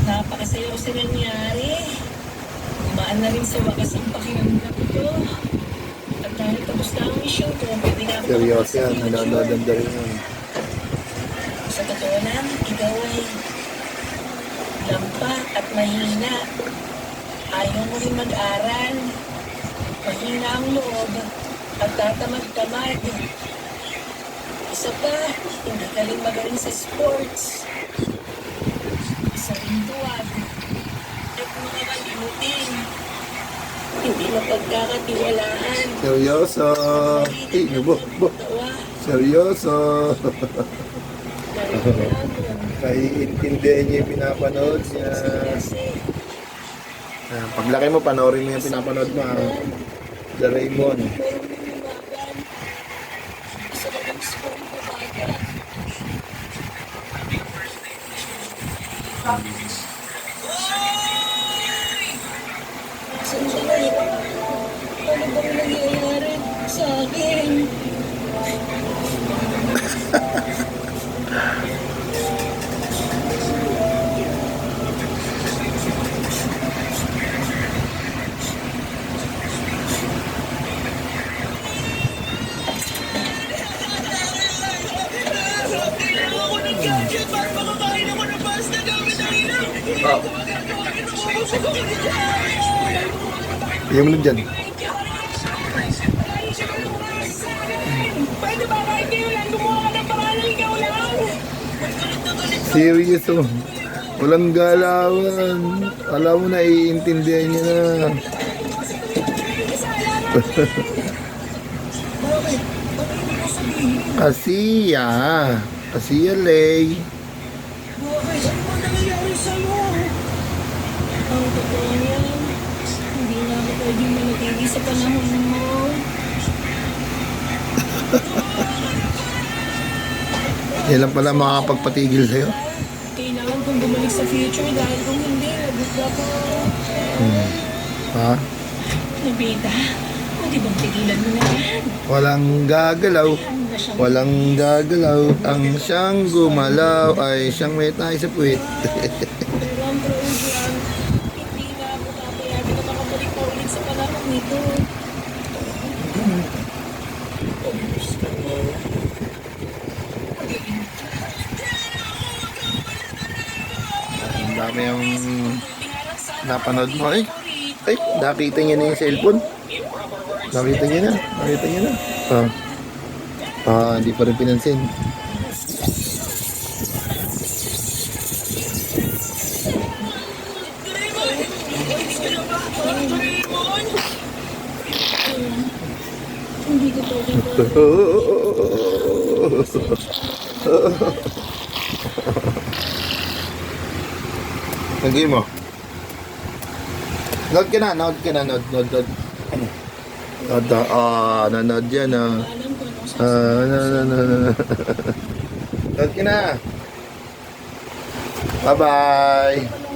Napakasaya ko sa nangyari. Gumaan na rin sa wakas ang pakiramdam ko. At dahil tapos na ang mission ko, pwede na ako Seryoso sa yan, future. nanonood rin yun. Sa totoo lang, ikaw ay lampak at mahina. Ayaw mo rin mag-aral. Mahina ang loob at tatamad-tamad. Isa pa, hindi ka rin magaling sa sports. Isa rin duwag. At mga kalimutin. Hindi mapagkakatiwalaan. Seryoso. Eh, nubo. Tawa. Seryoso. Narinig Naiintindihan niya yung pinapanood niya. Paglaki mo, panoorin mo yung pinapanood mo. The Raymond. Sandali. Ano bang nangyayari sa akin? Iyan mo lang dyan. Pwede ba kahit kayo lang gumawa ka ng pangalan ikaw lang? Serious oh. Walang galawan. Alam mo na, iintindihan niya na. Asiya. Asiya, Lay. Bakit? Ano ba nangyayari sa'yo? Ang totoo niyan, hindi na ako pwedeng manatili sa panahon mo. Yan lang pala makakapagpatigil sa'yo. Kailangan kong bumalik sa future dahil kung hindi, labot ako. Ha? Nabita, pwede bang tigilan mo na yan? Walang gagalaw. Ano na siyang Walang gagalaw. Ang siyang gumalaw ay siyang may tayo sa puwit. pero ang program, hindi na ako papayagan na makabalik pa ulit sa panahon nito. Gusto ko. Ang dami yung napanood mo. Ay, nakita niya na yung cellphone. Nakita niya na. Nakita niya na. Hindi pa rin pinansin. Hindi ko pwedeng Lagi mo. Nod ka na, nod ka na, nod. Nod, nanood yan, alam ko anong Nod ka na. Bye-bye.